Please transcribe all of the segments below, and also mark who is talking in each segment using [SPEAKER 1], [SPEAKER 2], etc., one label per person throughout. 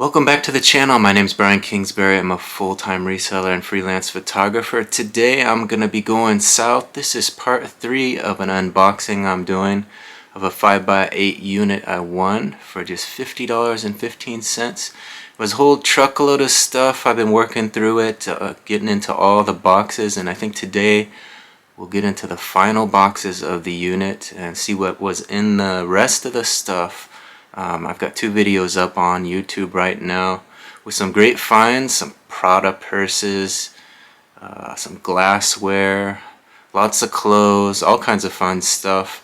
[SPEAKER 1] Welcome back to the channel. My name is Brian Kingsbury. I'm a full-time reseller and freelance photographer. Today I'm going to be going south. This is part 3 of an unboxing I'm doing of a 5x8 unit I won for just $50.15. It was a whole truckload of stuff. I've been working through it, getting into all the boxes, and I think today we'll get into the final boxes of the unit and see what was in the rest of the stuff. I've got 2 videos up on YouTube right now with some great finds, some Prada purses, some glassware, lots of clothes, all kinds of fun stuff.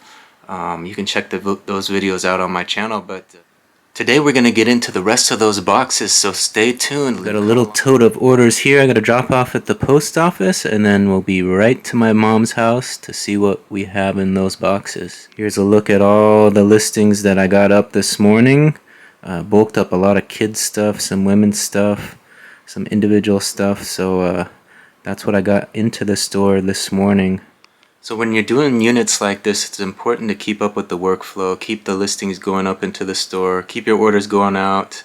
[SPEAKER 1] You can check those videos out on my channel, but today we're going to get into the rest of those boxes, so stay tuned. Got a little tote of orders here I got to drop off at the post office, and then we'll be right to my mom's house to see what we have in those boxes. Here's a look at all the listings that I got up this morning. Bulked up a lot of kids stuff, some women's stuff, some individual stuff, so that's what I got into the store this morning. So when you're doing units like this, it's important to keep up with the workflow, keep the listings going up into the store, keep your orders going out,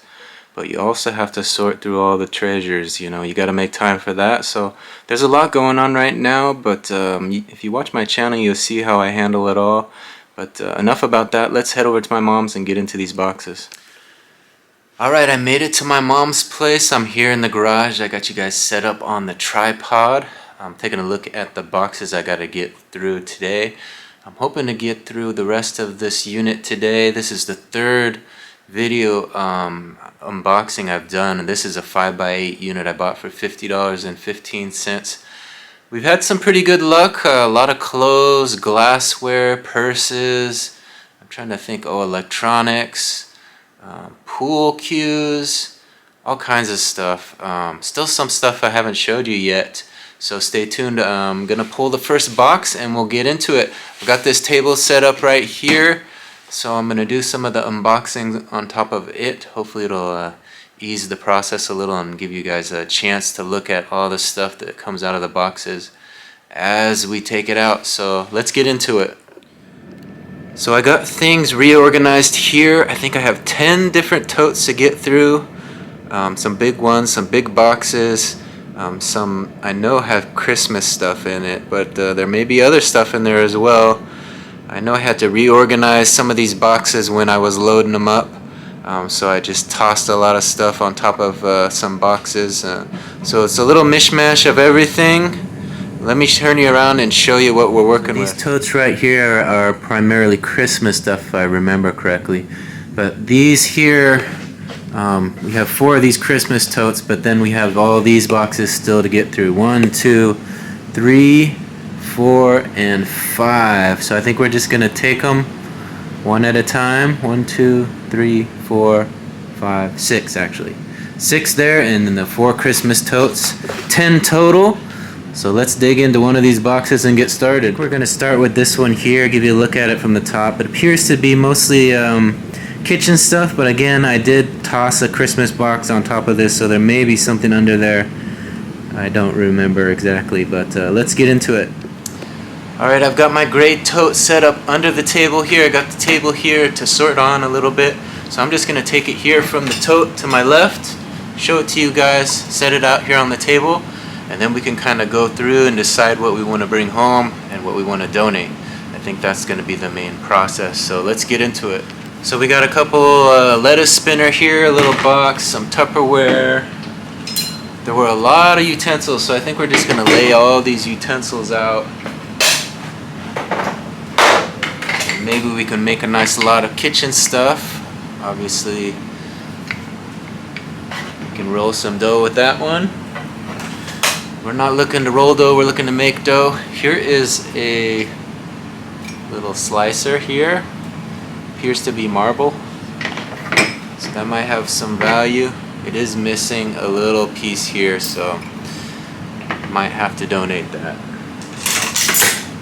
[SPEAKER 1] but you also have to sort through all the treasures, you know, you got to make time for that. So there's a lot going on right now, but if you watch my channel, you'll see how I handle it all. But enough about that, let's head over to my mom's and get into these boxes. Alright, I made it to my mom's place. I'm here in the garage. I got you guys set up on the tripod. I'm taking a look at the boxes I got to get through today. I'm hoping to get through the rest of this unit today. This is the 3rd video unboxing I've done. This is a 5x8 unit I bought for $50.15. We've had some pretty good luck. A lot of clothes, glassware, purses. I'm trying to think, electronics, pool cues, all kinds of stuff. Still some stuff I haven't showed you yet. So stay tuned. I'm going to pull the first box and we'll get into it. I've got this table set up right here. So I'm going to do some of the unboxing on top of it. Hopefully it'll ease the process a little and give you guys a chance to look at all the stuff that comes out of the boxes as we take it out. So let's get into it. So I got things reorganized here. I think I have 10 different totes to get through. Some big ones, some big boxes. Some I know have Christmas stuff in it, but there may be other stuff in there as well. I know I had to reorganize some of these boxes when I was loading them up, so I just tossed a lot of stuff on top of some boxes. So it's a little mishmash of everything. Let me turn you around and show you what we're working with. These totes right here are primarily Christmas stuff, if I remember correctly. But these here, we have 4 of these Christmas totes, but then we have all these boxes still to get through. 1, 2, 3, 4, and 5. So I think we're just going to take them one at a time. 1, 2, 3, 4, 5, 6 actually. 6 there, and then the 4 Christmas totes. 10 total. So let's dig into one of these boxes and get started. We're going to start with this one here, give you a look at it from the top. It appears to be mostly kitchen stuff, but again, I did toss a Christmas box on top of this, so there may be something under there. I don't remember exactly, but let's get into it. Alright, I've got my gray tote set up under the table here. I got the table here to sort on a little bit, so I'm just going to take it here from the tote to my left, show it to you guys, set it out here on the table, and then we can kind of go through and decide what we want to bring home and what we want to donate. I think that's going to be the main process, so let's get into it. So we got a couple lettuce spinner here, a little box, some Tupperware. There were a lot of utensils, so I think we're just going to lay all these utensils out. Maybe we can make a nice lot of kitchen stuff. Obviously, we can roll some dough with that one. We're not looking to roll dough, we're looking to make dough. Here is a little slicer here. Appears to be marble, so that might have some value. It is missing a little piece here, so might have to donate that.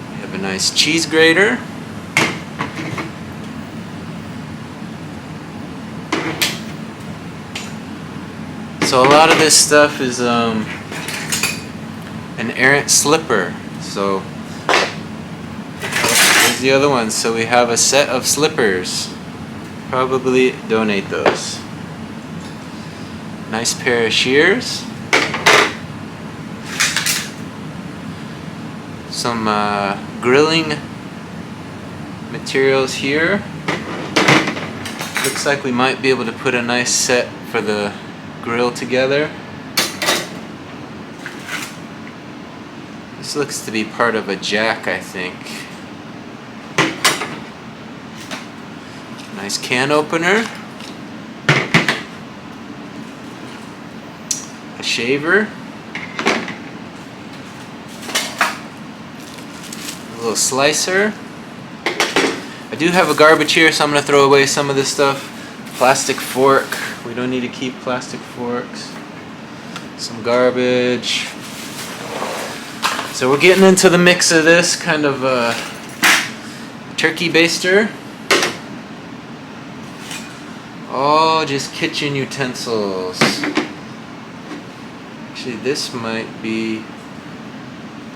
[SPEAKER 1] We have a nice cheese grater. So a lot of this stuff is an errant slipper. So here's the other one. So we have a set of slippers. Probably donate those. Nice pair of shears. Some grilling materials here. Looks like we might be able to put a nice set for the grill together. This looks to be part of a jack, I think. Nice can opener. A shaver. A little slicer. I do have a garbage here, so I'm going to throw away some of this stuff. Plastic fork. We don't need to keep plastic forks. Some garbage. So we're getting into the mix of this kind of turkey baster. All just kitchen utensils. Actually, this might be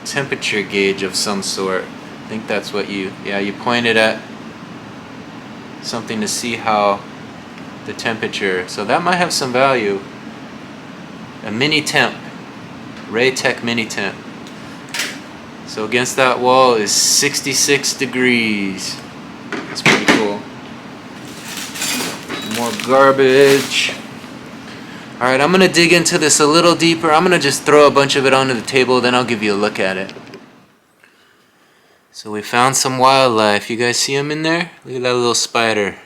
[SPEAKER 1] temperature gauge of some sort. I think that's what you pointed at something to see how the temperature. So that might have some value. A mini temp. Raytech mini temp. So against that wall is 66 degrees. That's pretty cool. More garbage. Alright, I'm going to dig into this a little deeper. I'm going to just throw a bunch of it onto the table, then I'll give you a look at it. So we found some wildlife. You guys see them in there? Look at that little spider.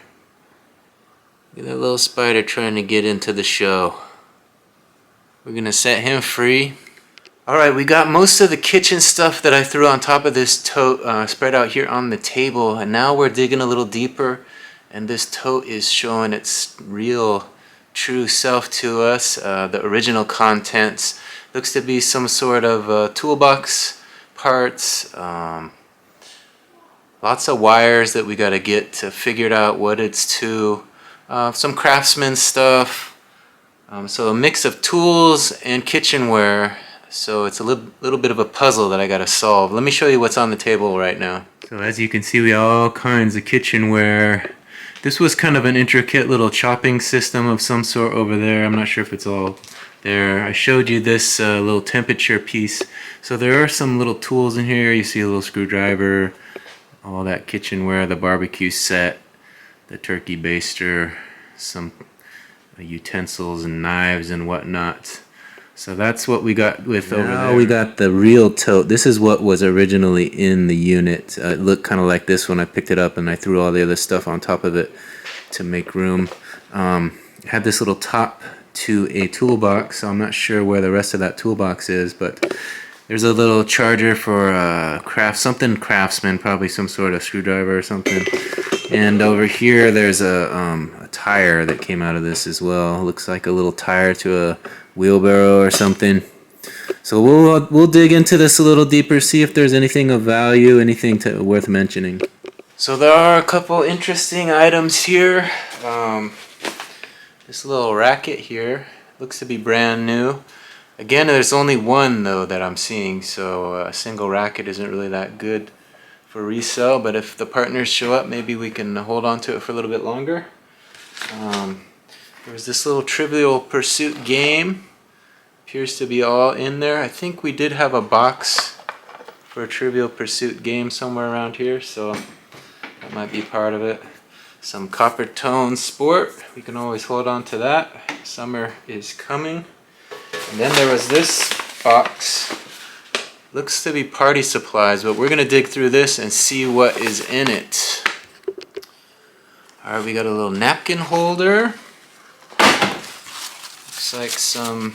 [SPEAKER 1] Look at that little spider trying to get into the show. We're going to set him free. Alright, we got most of the kitchen stuff that I threw on top of this tote spread out here on the table, and now we're digging a little deeper, and this tote is showing its real, true self to us. The original contents looks to be some sort of toolbox parts, lots of wires that we got to get to figure out what it's to, some craftsman stuff, so a mix of tools and kitchenware. So it's a little bit of a puzzle that I gotta solve. Let me show you what's on the table right now. So as you can see, we have all kinds of kitchenware. This was kind of an intricate little chopping system of some sort over there. I'm not sure if it's all there. I showed you this little temperature piece. So there are some little tools in here. You see a little screwdriver, all that kitchenware, the barbecue set, the turkey baster, some utensils and knives and whatnot. So that's what we got with over there. Now we got the real tote. This is what was originally in the unit. It looked kind of like this when I picked it up, and I threw all the other stuff on top of it to make room. It had this little top to a toolbox, so I'm not sure where the rest of that toolbox is, but there's a little charger for something craftsman, probably some sort of screwdriver or something. And over here there's a tire that came out of this as well. Looks like a little tire to a wheelbarrow or something. So we'll dig into this a little deeper, see if there's anything of value, anything worth mentioning. So there are a couple interesting items here. This little racket here looks to be brand new. Again, there's only one though that I'm seeing, so a single racket isn't really that good for resale, but if the partners show up, maybe we can hold on to it for a little bit longer. There's this little Trivial Pursuit game. Appears to be all in there. I think we did have a box for a Trivial Pursuit game somewhere around here, so that might be part of it. Some Copper Tone Sport. We can always hold on to that. Summer is coming. And then there was this box. Looks to be party supplies, but we're going to dig through this and see what is in it. Alright, we got a little napkin holder. Looks like some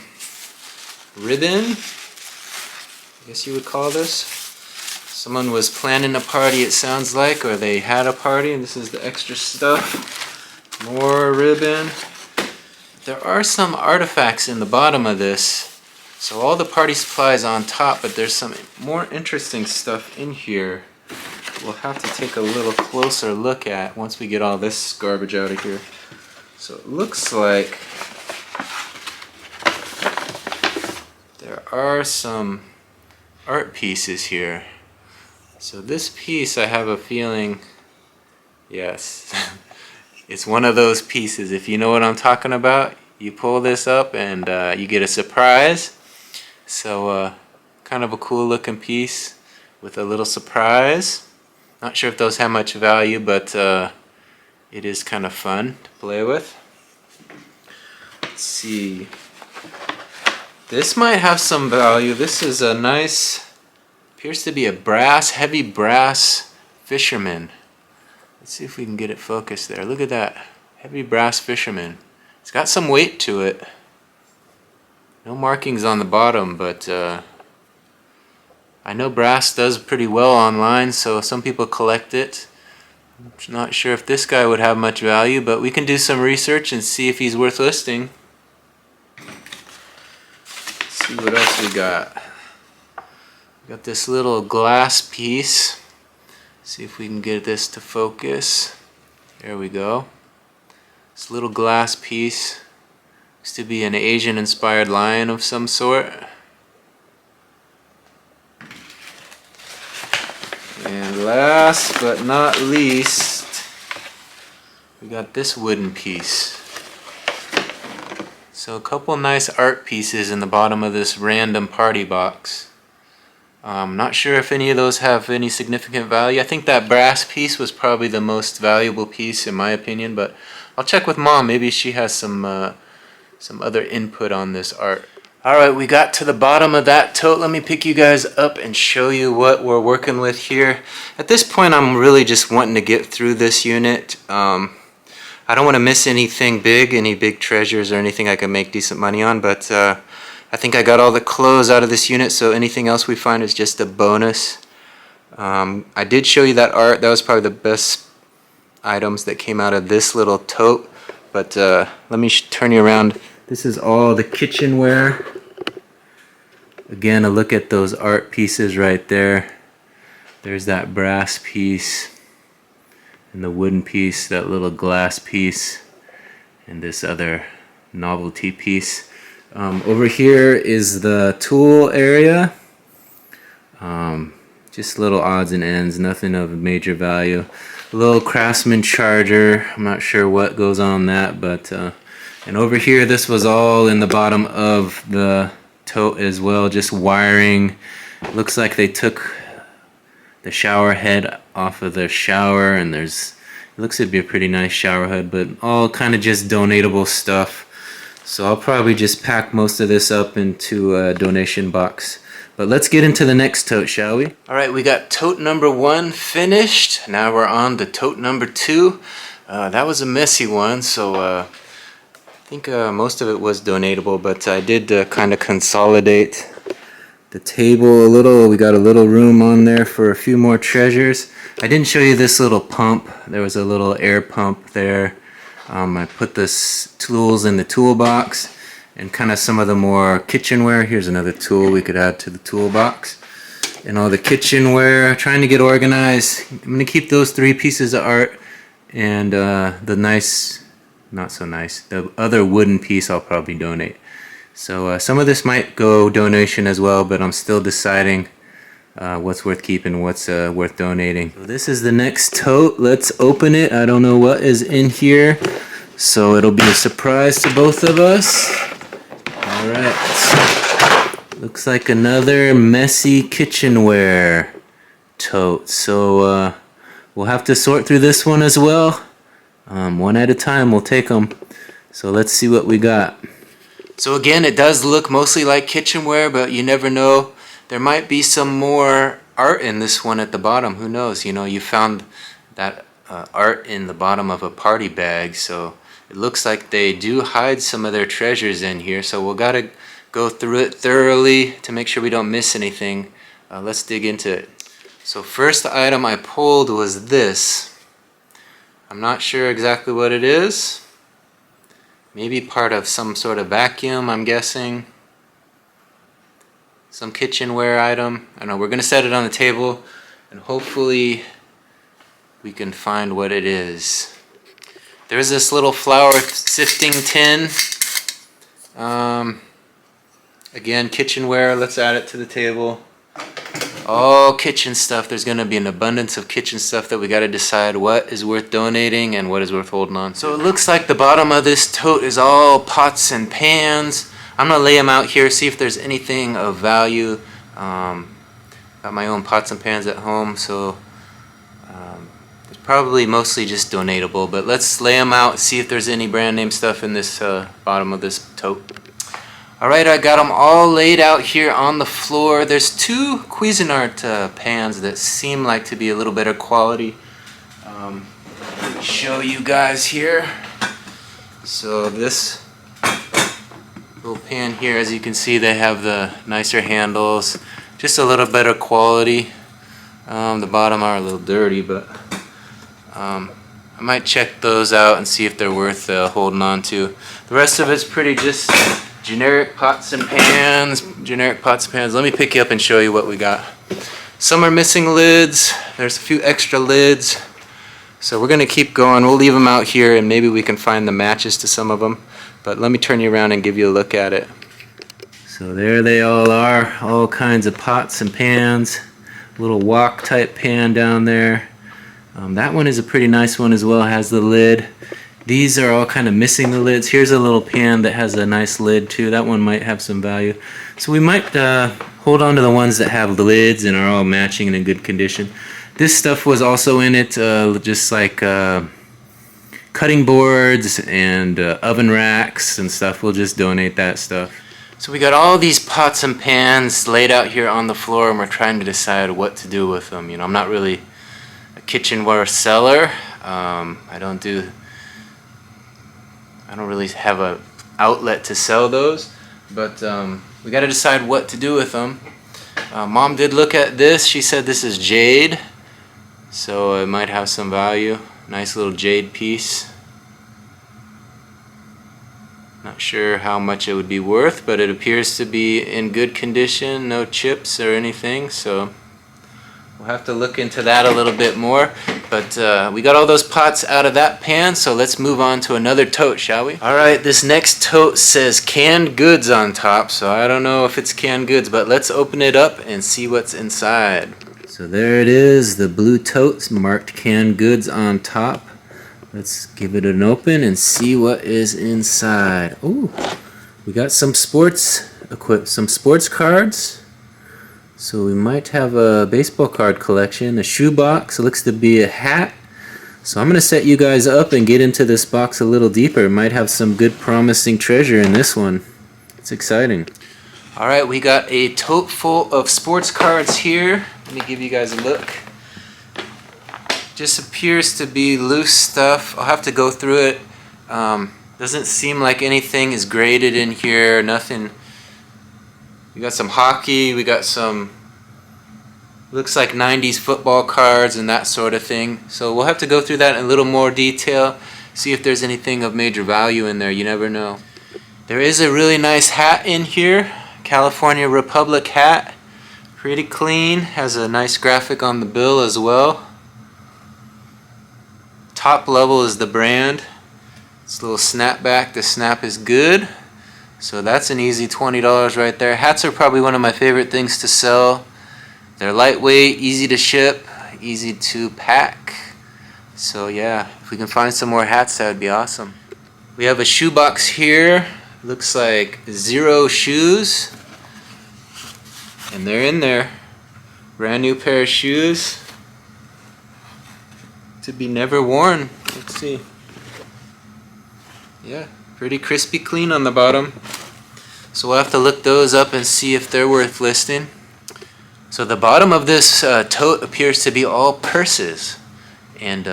[SPEAKER 1] ribbon, I guess you would call this. Someone was planning a party, it sounds like, or they had a party, and this is the extra stuff. More ribbon. There are some artifacts in the bottom of this. So all the party supplies on top, but there's some more interesting stuff in here we'll have to take a little closer look at once we get all this garbage out of here. So it looks like there are some art pieces here. So this piece, I have a feeling, yes, it's one of those pieces. If you know what I'm talking about, you pull this up and you get a surprise. So kind of a cool looking piece with a little surprise. Not sure if those have much value, but it is kind of fun to play with. Let's see. This might have some value. This is a nice, appears to be a heavy brass fisherman. Let's see if we can get it focused there. Look at that. Heavy brass fisherman. It's got some weight to it. No markings on the bottom, but I know brass does pretty well online, so some people collect it. I'm not sure if this guy would have much value, but we can do some research and see if he's worth listing. Let's see what else we got. We got this little glass piece. See if we can get this to focus. There we go. This little glass piece looks to be an Asian inspired lion of some sort. And last but not least, we got this wooden piece. So a couple nice art pieces in the bottom of this random party box. I'm not sure if any of those have any significant value. I think that brass piece was probably the most valuable piece in my opinion, but I'll check with Mom. Maybe she has some other input on this art. Alright, we got to the bottom of that tote. Let me pick you guys up and show you what we're working with here. At this point, I'm really just wanting to get through this unit. I don't want to miss anything big, any big treasures or anything I can make decent money on, but I think I got all the clothes out of this unit, so anything else we find is just a bonus. I did show you that art. That was probably the best items that came out of this little tote, but let me turn you around. This is all the kitchenware. Again, a look at those art pieces right there. There's that brass piece and the wooden piece, that little glass piece, and this other novelty piece. Over here is the tool area. Just little odds and ends, nothing of major value. A little Craftsman charger. I'm not sure what goes on that, but and over here, this was all in the bottom of the tote as well, just wiring. Looks like they took the shower head off of the shower, and it looks to be a pretty nice shower head, but all kind of just donatable stuff. So I'll probably just pack most of this up into a donation box. But let's get into the next tote, shall we? Alright, we got tote number 1 finished. Now we're on to tote number 2. That was a messy one, so I think most of it was donatable, but I did kind of consolidate the table a little. We got a little room on there for a few more treasures. I didn't show you this little pump. There was a little air pump there. I put this tools in the toolbox and kind of some of the more kitchenware. Here's another tool we could add to the toolbox. And all the kitchenware, trying to get organized. I'm going to keep those 3 pieces of art and the nice, not so nice, the other wooden piece I'll probably donate. So some of this might go donation as well, but I'm still deciding what's worth keeping, what's worth donating. So this is the next tote. Let's open it. I don't know what is in here, so it'll be a surprise to both of us. Alright, looks like another messy kitchenware tote. So we'll have to sort through this one as well. One at a time, we'll take them. So let's see what we got. So again, it does look mostly like kitchenware, but you never know. There might be some more art in this one at the bottom. Who knows? You know, you found that art in the bottom of a party bag, so it looks like they do hide some of their treasures in here. So we'll gotta go through it thoroughly to make sure we don't miss anything. Let's dig into it. So first item I pulled was this. I'm not sure exactly what it is. Maybe part of some sort of vacuum, I'm guessing. Some kitchenware item. I don't know, we're gonna set it on the table and hopefully we can find what it is. There's this little flour sifting tin. Again, kitchenware, let's add it to the table. all kitchen stuff. There's going to be an abundance of kitchen stuff that we got to decide what is worth donating and what is worth holding on to. So it looks like the bottom of this tote is all pots and pans. I'm going to lay them out here, see if there's anything of value. Got my own pots and pans at home, so it's probably mostly just donatable, but let's lay them out, see if there's any brand name stuff in this bottom of this tote. Alright, I got them all laid out here on the floor. There's two Cuisinart pans that seem like to be a little better quality. Let me show you guys here. So this little pan here, as you can see, they have the nicer handles, just a little better quality. The bottom are a little dirty, but I might check those out and see if they're worth holding on to. The rest of it's pretty just generic pots and pans. Let me pick you up and show you what we got. Some are missing lids. There's a few extra lids. So we're going to keep going. We'll leave them out here and maybe we can find the matches to some of them. But let me turn you around and give you a look at it. So there they all are. All kinds of pots and pans. Little wok type pan down there. That one is a pretty nice one as well. Has the lid. These are all kind of missing the lids. Here's a little pan that has a nice lid too. That one might have some value. So we might hold on to the ones that have the lids and are all matching and in good condition. This stuff was also in it, just like cutting boards and oven racks and stuff. We'll just donate that stuff. So we got all these pots and pans laid out here on the floor, and we're trying to decide what to do with them. You know, I'm not really a kitchenware seller. I don't really have a outlet to sell those, but we got to decide what to do with them. Mom did look at this. She said this is jade, so it might have some value. Nice little jade piece. Not sure how much it would be worth, but it appears to be in good condition, no chips or anything, so we'll have to look into that a little bit more. But we got all those pots out of that pan, so let's move on to another tote, shall we? Alright, this next tote says canned goods on top, so I don't know if it's canned goods, but let's open it up and see what's inside. So there it is, the blue totes marked canned goods on top. Let's give it an open and see what is inside. Ooh, we got some sports cards. So we might have a baseball card collection, a shoe box. It looks to be a hat. So I'm going to set you guys up and get into this box a little deeper. Might have some good promising treasure in this one. It's exciting. Alright, we got a tote full of sports cards here. Let me give you guys a look. Just appears to be loose stuff. I'll have to go through it. Doesn't seem like anything is graded in here. Nothing. We got some hockey, we got some, looks like 90s football cards and that sort of thing. So we'll have to go through that in a little more detail, see if there's anything of major value in there. You never know. There is a really nice hat in here, California Republic hat. Pretty clean, has a nice graphic on the bill as well. Top level is the brand. It's a little snapback, the snap is good. So that's an easy $20 right there. Hats are probably one of my favorite things to sell. They're lightweight, easy to ship, easy to pack. So yeah, if we can find some more hats, that would be awesome. We have a shoe box here. Looks like 0 shoes. And they're in there. Brand new pair of shoes. To be never worn. Let's see. Yeah. Pretty crispy clean on the bottom. So we'll have to look those up and see if they're worth listing. So the bottom of this tote appears to be all purses. And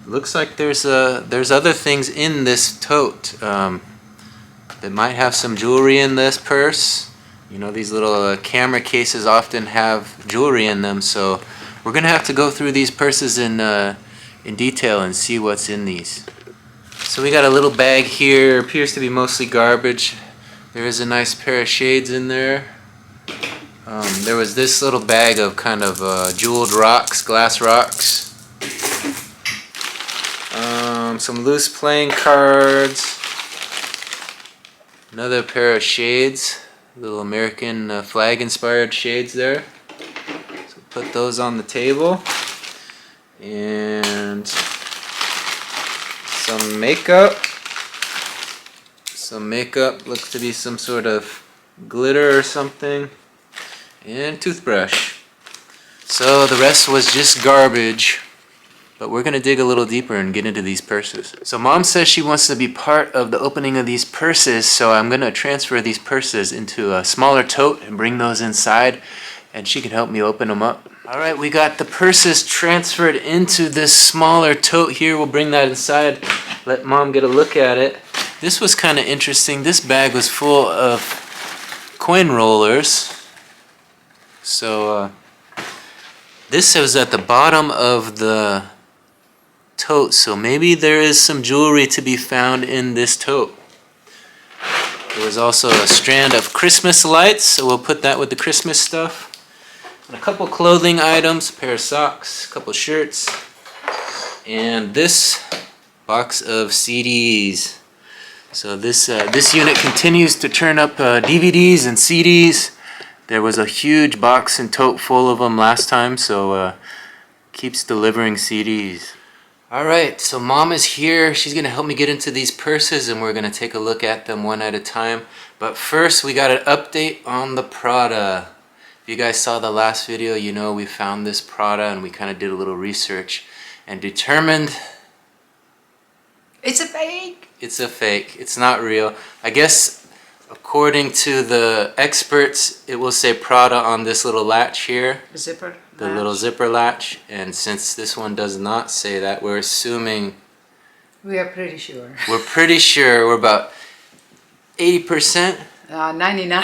[SPEAKER 1] looks like there's other things in this tote that might have some jewelry in this purse. You know, these little camera cases often have jewelry in them, so we're gonna have to go through these purses in detail and see what's in these. So we got a little bag here, appears to be mostly garbage. There is a nice pair of shades in there. There was this little bag of kind of jeweled rocks, glass rocks. Some loose playing cards. Another pair of shades, little American flag inspired shades there. put those on the table. And some makeup. Some makeup, looks to be some sort of glitter or something. And toothbrush. So the rest was just garbage. But we're going to dig a little deeper and get into these purses. So Mom says she wants to be part of the opening of these purses, so I'm going to transfer these purses into a smaller tote and bring those inside, and she can help me open them up. Alright, we got the purses transferred into this smaller tote here. We'll bring that inside, let Mom get a look at it. This was kind of interesting. This bag was full of coin rollers. So this was at the bottom of the tote, so maybe there is some jewelry to be found in this tote. There was also a strand of Christmas lights, so we'll put that with the Christmas stuff. And a couple clothing items, a pair of socks, a couple shirts, and this box of CDs. So this unit continues to turn up DVDs and CDs. There was a huge box and tote full of them last time, so keeps delivering CDs. Alright, so Mom is here. She's going to help me get into these purses and we're going to take a look at them one at a time. But first we got an update on the Prada. If you guys saw the last video, you know we found this Prada and we kind of did a little research and determined
[SPEAKER 2] it's a fake.
[SPEAKER 1] It's a fake. It's not real. I guess according to the experts, it will say Prada on this little latch here.
[SPEAKER 2] Zipper.
[SPEAKER 1] The little zipper latch, and since this one does not say that, we're assuming...
[SPEAKER 2] We are pretty sure.
[SPEAKER 1] We're pretty sure. We're about 80%.
[SPEAKER 2] 99.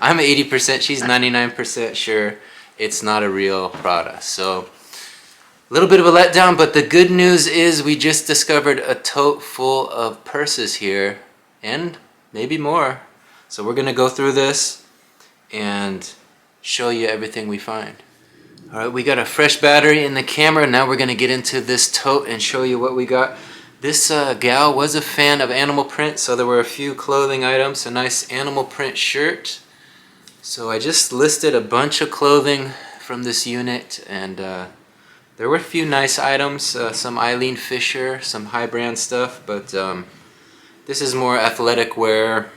[SPEAKER 1] I'm 80%, she's 99% sure it's not a real Prada. So, a little bit of a letdown, but the good news is we just discovered a tote full of purses here, and maybe more. So we're going to go through this and show you everything we find. Alright, we got a fresh battery in the camera. Now we're going to get into this tote and show you what we got. This gal was a fan of animal print, so there were a few clothing items. A nice animal print shirt. So I just listed a bunch of clothing from this unit, and there were a few nice items. Some Eileen Fisher, some high brand stuff, but this is more athletic wear.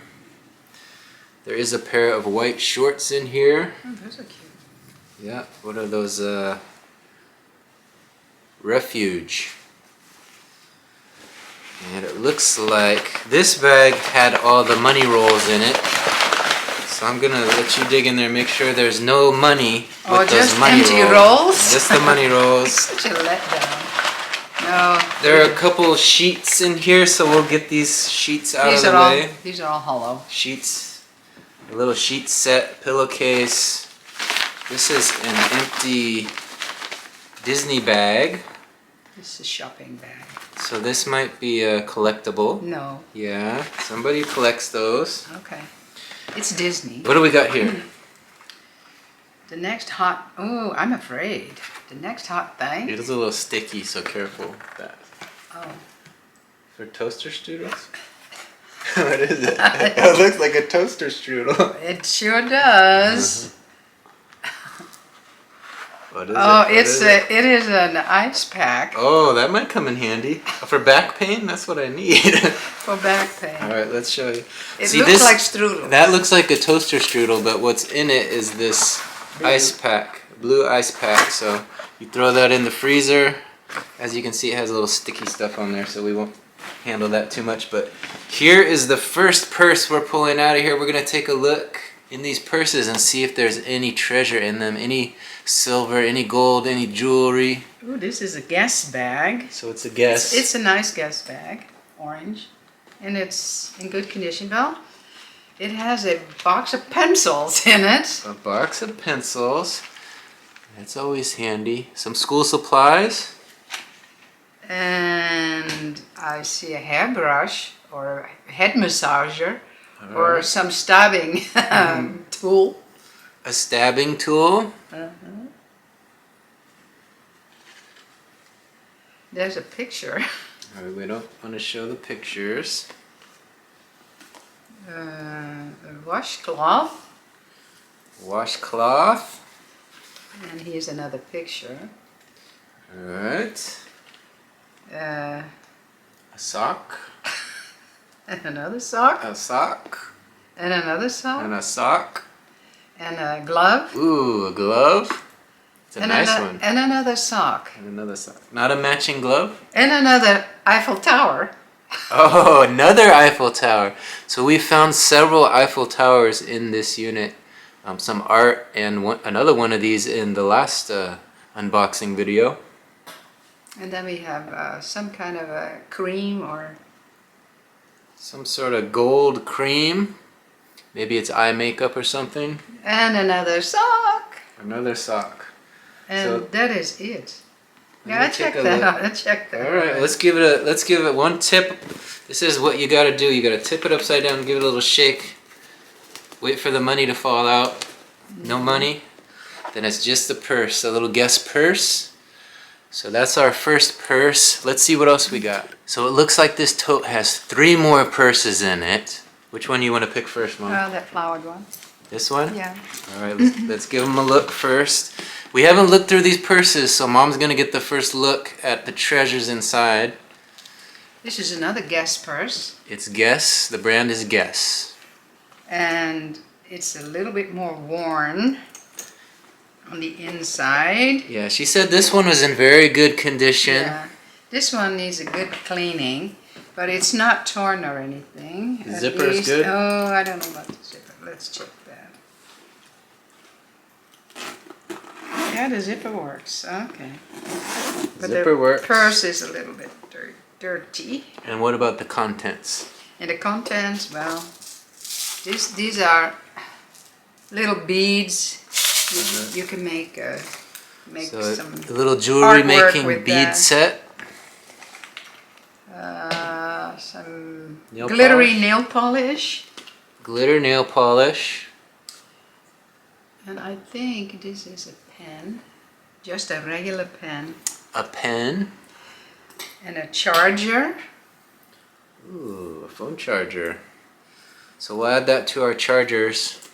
[SPEAKER 1] There is a pair of white shorts in here.
[SPEAKER 2] Oh, those are cute.
[SPEAKER 1] Yeah, what are those? Refuge. And it looks like this bag had all the money rolls in it. So I'm gonna let you dig in there and make sure there's no money with those money rolls.
[SPEAKER 2] Just empty rolls?
[SPEAKER 1] Just the money rolls.
[SPEAKER 2] Such a letdown. No.
[SPEAKER 1] There are a couple sheets in here, so we'll get these sheets out of the way.
[SPEAKER 2] These are all hollow.
[SPEAKER 1] Sheets. A little sheet set, pillowcase. This is an empty Disney bag.
[SPEAKER 2] This is a shopping bag.
[SPEAKER 1] So this might be a collectible.
[SPEAKER 2] No.
[SPEAKER 1] Yeah, somebody collects those.
[SPEAKER 2] Okay. It's Disney.
[SPEAKER 1] What do we got here?
[SPEAKER 2] The next hot... Oh, I'm afraid. The next hot thing...
[SPEAKER 1] It is a little sticky, so careful with that.
[SPEAKER 2] Oh.
[SPEAKER 1] For toaster strudels? What is it? It looks like a toaster strudel.
[SPEAKER 2] It sure does.
[SPEAKER 1] What is
[SPEAKER 2] Oh,
[SPEAKER 1] it?
[SPEAKER 2] it is an ice pack
[SPEAKER 1] Oh, that might come in handy. For back pain, that's what I need.
[SPEAKER 2] for back pain.
[SPEAKER 1] Alright, let's show you.
[SPEAKER 2] It looks like strudel.
[SPEAKER 1] That looks like a toaster strudel, but what's in it is this ice pack, blue ice pack. So you throw that in the freezer. As you can see, it has a little sticky stuff on there, so we won't handle that too much. But here is the first purse we're pulling out of here. We're going to take a look in these purses and see if there's any treasure in them, any silver, any gold, any jewelry.
[SPEAKER 2] Ooh, this is a guest bag.
[SPEAKER 1] So it's a guess.
[SPEAKER 2] It's a nice guest bag, orange, and it's in good condition. Well, it has a box of pencils in it.
[SPEAKER 1] A box of pencils. That's always handy. Some school supplies.
[SPEAKER 2] And I see a hairbrush or a head massager or some stabbing tool.
[SPEAKER 1] A stabbing tool.
[SPEAKER 2] There's a picture.
[SPEAKER 1] Alright, we don't want to show the pictures.
[SPEAKER 2] A washcloth.
[SPEAKER 1] Washcloth.
[SPEAKER 2] And here's another picture.
[SPEAKER 1] Alright.
[SPEAKER 2] Uh,
[SPEAKER 1] A sock.
[SPEAKER 2] and another sock.
[SPEAKER 1] A sock.
[SPEAKER 2] And another sock.
[SPEAKER 1] And a sock.
[SPEAKER 2] And a glove.
[SPEAKER 1] Ooh, a glove. It's a nice one.
[SPEAKER 2] And another sock.
[SPEAKER 1] And another sock. Not a matching glove?
[SPEAKER 2] And another Eiffel Tower.
[SPEAKER 1] Oh, another Eiffel Tower. So we found several Eiffel Towers in this unit. Some art and another one of these in the last unboxing video.
[SPEAKER 2] And then we have some kind of a cream or...
[SPEAKER 1] Some sort of gold cream. Maybe it's eye makeup or something.
[SPEAKER 2] And another sock.
[SPEAKER 1] Another sock.
[SPEAKER 2] And
[SPEAKER 1] so,
[SPEAKER 2] that is it.
[SPEAKER 1] Let
[SPEAKER 2] Yeah,
[SPEAKER 1] me take
[SPEAKER 2] check
[SPEAKER 1] a
[SPEAKER 2] that
[SPEAKER 1] look.
[SPEAKER 2] out. I checked that.
[SPEAKER 1] All right, let's give it one tip. This is what you got to do. You got to tip it upside down, give it a little shake. Wait for the money to fall out. No money. Then it's just the purse, a little guest purse. So that's our first purse. Let's see what else we got. So it looks like this tote has 3 more purses in it. Which one do you want to pick first, Mom?
[SPEAKER 2] That flowered one.
[SPEAKER 1] This one?
[SPEAKER 2] Yeah.
[SPEAKER 1] All right, let's give them a look first. We haven't looked through these purses, so Mom's gonna get the first look at the treasures inside.
[SPEAKER 2] This is another Guess purse.
[SPEAKER 1] It's Guess. The brand is Guess.
[SPEAKER 2] And it's a little bit more worn on the inside.
[SPEAKER 1] Yeah, she said this one was in very good condition.
[SPEAKER 2] Yeah. This one needs a good cleaning, but it's not torn or anything.
[SPEAKER 1] The zipper is good?
[SPEAKER 2] Oh, I don't know about the zipper. Let's check that. Yeah, the zipper works. Okay. But
[SPEAKER 1] Zipper
[SPEAKER 2] the
[SPEAKER 1] works.
[SPEAKER 2] purse is a little bit dirty.
[SPEAKER 1] And what about the contents?
[SPEAKER 2] And the contents, well, these are little beads. You can make
[SPEAKER 1] So
[SPEAKER 2] some
[SPEAKER 1] a little jewelry
[SPEAKER 2] artwork
[SPEAKER 1] making
[SPEAKER 2] with
[SPEAKER 1] bead
[SPEAKER 2] that.
[SPEAKER 1] set.
[SPEAKER 2] Some
[SPEAKER 1] Nail
[SPEAKER 2] glittery
[SPEAKER 1] polish.
[SPEAKER 2] nail polish.
[SPEAKER 1] Glitter nail polish.
[SPEAKER 2] And I think this is a pen, just a regular pen.
[SPEAKER 1] A pen.
[SPEAKER 2] And a charger.
[SPEAKER 1] Ooh, a phone charger. So we'll add that to our chargers.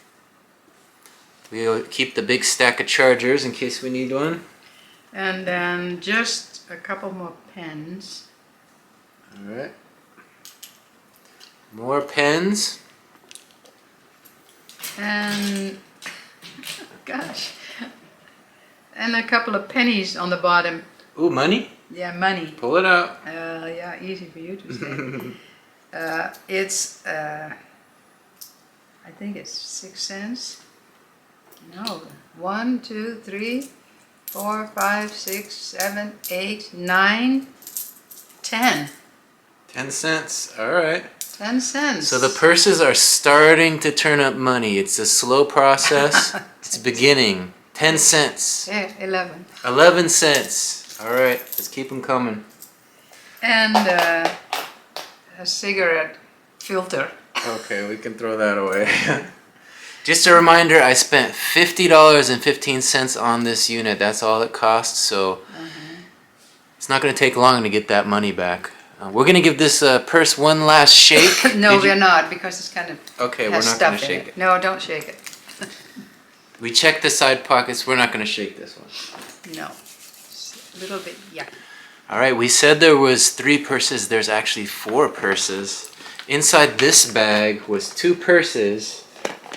[SPEAKER 1] We'll keep the big stack of chargers in case we need one.
[SPEAKER 2] And then just a couple more pens.
[SPEAKER 1] Alright. More pens.
[SPEAKER 2] And, gosh, and a couple of pennies on the bottom.
[SPEAKER 1] Ooh, money?
[SPEAKER 2] Yeah, money.
[SPEAKER 1] Pull it out.
[SPEAKER 2] Yeah, easy for you to say. It's, I think it's 6 cents. No, 1, 2, 3, 4, 5, 6, 7, 8, 9, 10.
[SPEAKER 1] 10 cents. Alright.
[SPEAKER 2] 10 cents.
[SPEAKER 1] So the purses are starting to turn up money. It's a slow process. It's beginning. 10 cents.
[SPEAKER 2] Yeah, 11.
[SPEAKER 1] 11 cents. Alright, let's keep them coming.
[SPEAKER 2] And a cigarette filter.
[SPEAKER 1] Okay, we can throw that away. Just a reminder, I spent $50.15 on this unit. That's all it costs, so it's not going to take long to get that money back. We're going to give this purse one last shake.
[SPEAKER 2] No, we're not, because it's kind of
[SPEAKER 1] Okay, we're
[SPEAKER 2] has
[SPEAKER 1] not going to
[SPEAKER 2] stuff in
[SPEAKER 1] shake it.
[SPEAKER 2] No, don't shake it.
[SPEAKER 1] We checked the side pockets. We're not going to shake this one.
[SPEAKER 2] No, it's a little bit yucky.
[SPEAKER 1] All right, we said there was 3 purses. There's actually 4 purses. Inside this bag was 2 purses,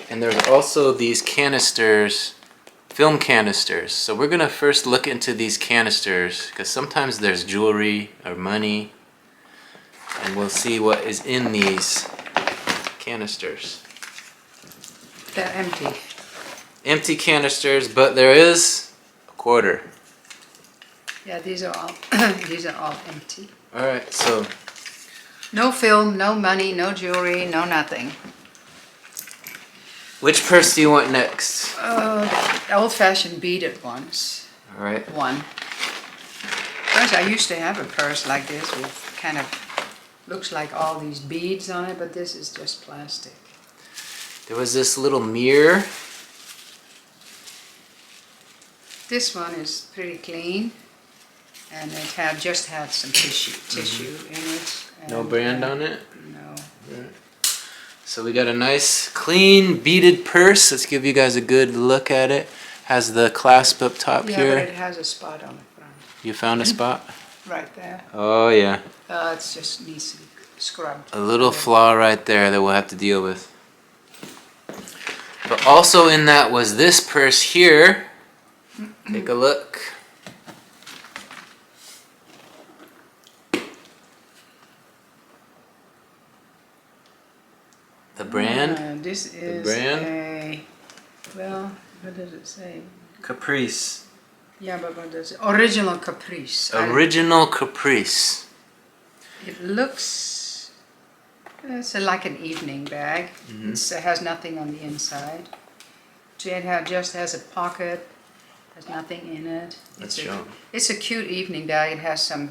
[SPEAKER 1] and there's also these canisters, film canisters. So we're gonna first look into these canisters, because sometimes there's jewelry or money, and we'll see what is in these canisters.
[SPEAKER 2] They're empty.
[SPEAKER 1] Empty canisters, but there is a quarter.
[SPEAKER 2] Yeah, these are all these are all empty.
[SPEAKER 1] All right, so
[SPEAKER 2] No film, no money, no jewelry, no nothing.
[SPEAKER 1] which purse do you want next?
[SPEAKER 2] Old-fashioned beaded ones.
[SPEAKER 1] All right.
[SPEAKER 2] One. Gosh, I used to have a purse like this with kind of looks like all these beads on it, but this is just plastic.
[SPEAKER 1] There was this little mirror.
[SPEAKER 2] This one is pretty clean, and it just had some tissue in it.
[SPEAKER 1] No
[SPEAKER 2] and,
[SPEAKER 1] brand on it?
[SPEAKER 2] No.
[SPEAKER 1] Right. So we got a nice clean beaded purse. Let's give you guys a good look at it. has the clasp up top
[SPEAKER 2] Yeah,
[SPEAKER 1] here.
[SPEAKER 2] but it has a spot on the front.
[SPEAKER 1] You found a spot?
[SPEAKER 2] Right there.
[SPEAKER 1] Oh yeah.
[SPEAKER 2] It just needs to be scrubbed.
[SPEAKER 1] A little flaw right there that we'll have to deal with. But also in that was this purse here. Take a look. The brand?
[SPEAKER 2] This is a, well, what does it say?
[SPEAKER 1] Caprice.
[SPEAKER 2] Yeah, but what does it? Original Caprice.
[SPEAKER 1] Original Caprice.
[SPEAKER 2] It looks, it's like an evening bag. It has nothing on the inside. It just has a pocket. There's nothing in it. It's a cute evening bag. It has some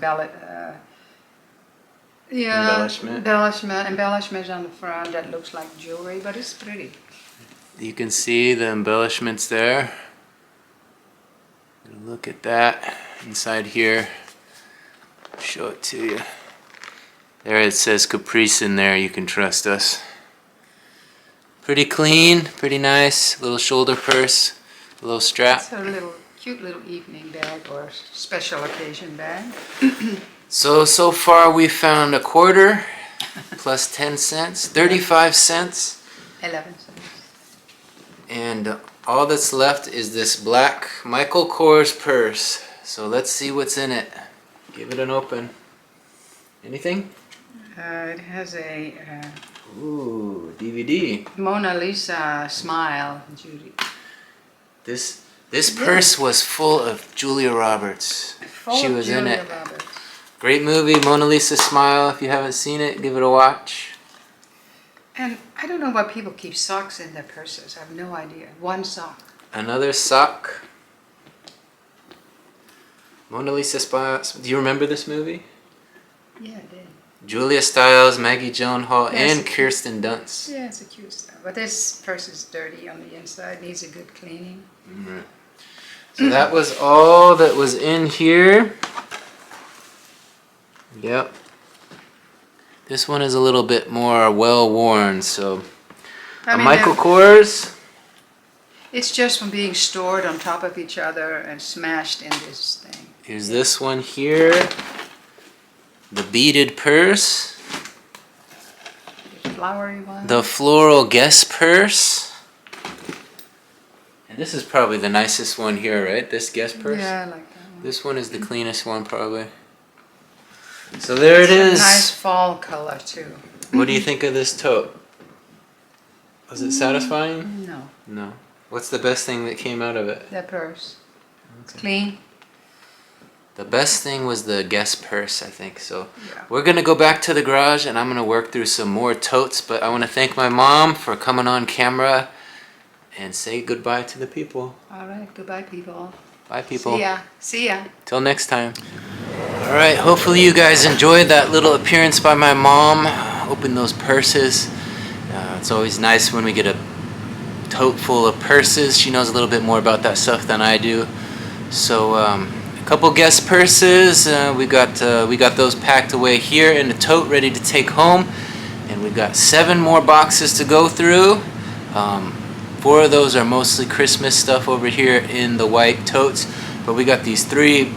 [SPEAKER 2] embellishments on the front that looks like jewelry, but it's pretty.
[SPEAKER 1] You can see the embellishments there. Look at that inside here. Show it to you. There it says Caprice in there. You can trust us. Pretty clean, pretty nice. Little shoulder purse, a little strap.
[SPEAKER 2] It's a cute little evening bag or special occasion bag.
[SPEAKER 1] So far we found a quarter plus 10 cents, 35 cents.
[SPEAKER 2] 11 cents.
[SPEAKER 1] And all that's left is this black Michael Kors purse. So let's see what's in it. Give it an open. Anything?
[SPEAKER 2] It has a
[SPEAKER 1] Ooh, DVD.
[SPEAKER 2] Mona Lisa smile, Judy.
[SPEAKER 1] This purse was full of Julia Roberts. She was in it.
[SPEAKER 2] Roberts.
[SPEAKER 1] Great movie, Mona Lisa Smile. If you haven't seen it, give it a watch.
[SPEAKER 2] And I don't know why people keep socks in their purses. I have no idea. One sock.
[SPEAKER 1] Another sock. Mona Lisa Smile. Do you remember this movie?
[SPEAKER 2] Yeah, I did.
[SPEAKER 1] Julia Stiles, Maggie Gyllenhaal,
[SPEAKER 2] Yes.
[SPEAKER 1] and Kirsten Dunst.
[SPEAKER 2] Yeah, it's a cute style. But this purse is dirty on the inside. Needs a good cleaning.
[SPEAKER 1] Right. So that was all that was in here. Yep. This one is a little bit more well worn, so Michael Kors.
[SPEAKER 2] It's just from being stored on top of each other and smashed in this thing.
[SPEAKER 1] Here's this one here. The beaded purse.
[SPEAKER 2] The flowery one.
[SPEAKER 1] The floral guest purse. And this is probably the nicest one here, right? This guest purse?
[SPEAKER 2] Yeah, I like that one.
[SPEAKER 1] This one is the cleanest one, probably. So there it is.
[SPEAKER 2] A nice fall color, too.
[SPEAKER 1] What do you think of this tote? Was it satisfying?
[SPEAKER 2] No,
[SPEAKER 1] No. What's the best thing that came out of it?
[SPEAKER 2] that purse. It's clean.
[SPEAKER 1] The best thing was the guest purse, I think. So
[SPEAKER 2] Yeah.
[SPEAKER 1] we're going to go back to the garage and I'm going to work through some more totes. But I want to thank my mom for coming on camera and say goodbye to the people.
[SPEAKER 2] All right, goodbye, people.
[SPEAKER 1] Bye, people.
[SPEAKER 2] See ya. See ya.
[SPEAKER 1] Till next time. All right, hopefully you guys enjoyed that little appearance by my mom. Open those purses. It's always nice when we get a tote full of purses. She knows a little bit more about that stuff than I do. So a couple guest purses. We got those packed away here in the tote, ready to take home. And we've got 7 more boxes to go through. 4 of those are mostly Christmas stuff over here in the white totes. But we got these 3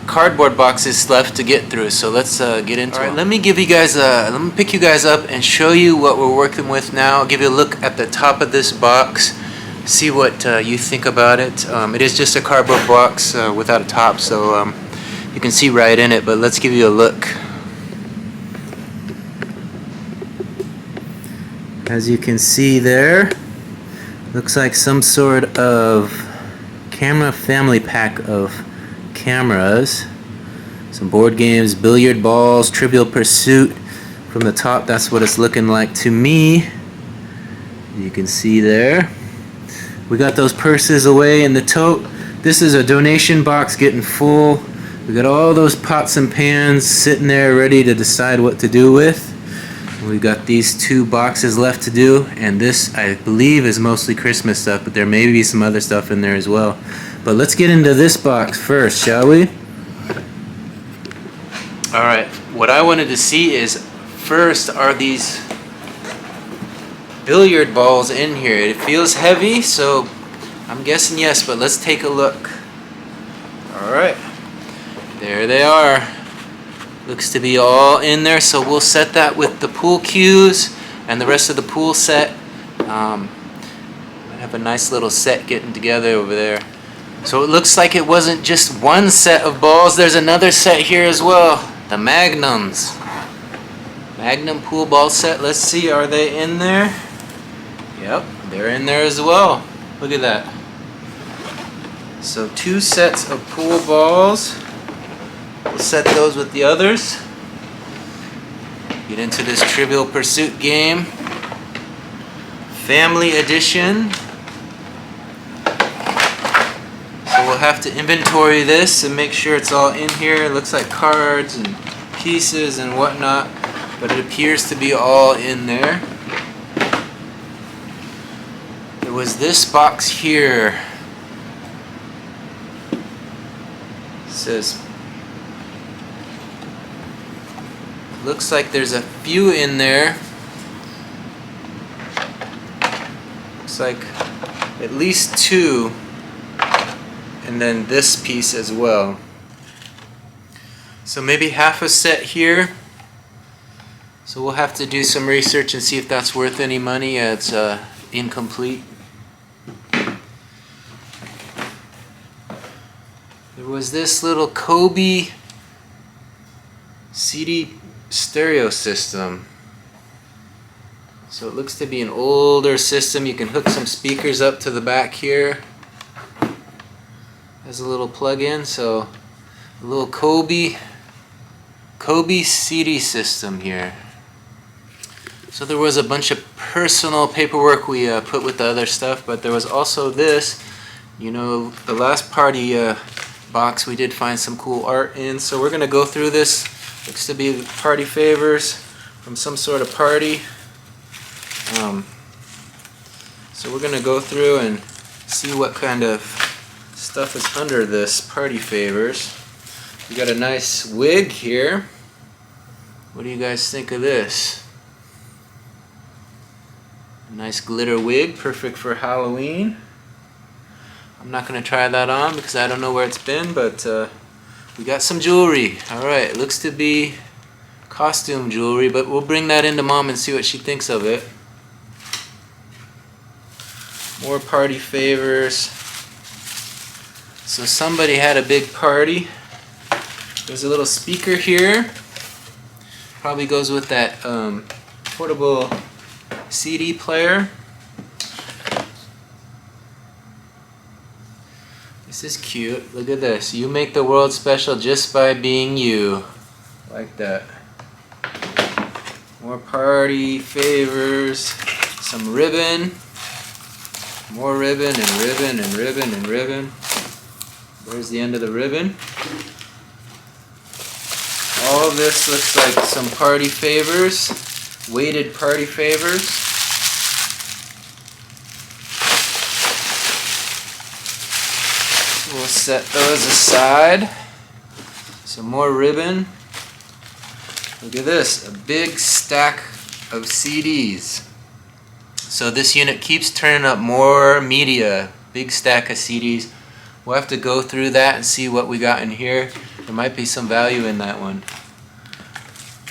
[SPEAKER 1] cardboard boxes left to get through, so let's get into it. Let me give you guys let me pick you guys up and show you what we're working with now. I'll give you a look at the top of this box, see what you think about it. It is just a cardboard box without a top, so you can see right in it, but let's give you a look. As you can see there, looks like some sort of camera family pack of cameras, some board games, billiard balls, Trivial Pursuit. From the top, that's what it's looking like to me. You can see there. We got those purses away in the tote. This is a donation box getting full. We got all those pots and pans sitting there ready to decide what to do with. We've got these 2 boxes left to do, and this, I believe, is mostly Christmas stuff, but there may be some other stuff in there as well. But let's get into this box first, shall we? Alright, what I wanted to see is, first, are these billiard balls in here? It feels heavy, so I'm guessing yes, but let's take a look. Alright, there they are. Looks to be all in there, so we'll set that with the pool cues and the rest of the pool set. I have a nice little set getting together over there. So it looks like it wasn't just one set of balls, there's another set here as well. The Magnums. Magnum pool ball set. Let's see, are they in there? Yep, they're in there as well. Look at that. So 2 sets of pool balls. We'll set those with the others. Get into this Trivial Pursuit game. Family edition. So we'll have to inventory this and make sure it's all in here. It looks like cards and pieces and whatnot, but it appears to be all in there. There was this box here. It says, looks like there's a few in there. Looks like at least 2, and then this piece as well. So maybe half a set here. So we'll have to do some research and see if that's worth any money. It's incomplete. There was this little Kobe CD stereo system. So it looks to be an older system. You can hook some speakers up to the back here. There's a little plug-in, so a little Kobe CD system here. So there was a bunch of personal paperwork we put with the other stuff, but there was also this. You know, the last party box we did find some cool art in, so we're gonna go through this. Looks to be party favors from some sort of party. So we're gonna go through and see what kind of stuff is under this party favors. We got a nice wig here. What do you guys think of this? A nice glitter wig, perfect for Halloween. I'm not gonna try that on because I don't know where it's been, but we got some jewelry. Alright, looks to be costume jewelry, but we'll bring that into Mom and see what she thinks of it. More party favors. So somebody had a big party. There's a little speaker here. Probably goes with that portable CD player. This is cute. Look at this. You make the world special just by being you. Like that. More party favors. Some ribbon. More ribbon and ribbon and ribbon and ribbon. There's the end of the ribbon. All this looks like some party favors. Weighted party favors. We'll set those aside. Some more ribbon. Look at this, a big stack of CDs. So this unit keeps turning up more media. Big stack of CDs. We'll have to go through that and see what we got in here. There might be some value in that one.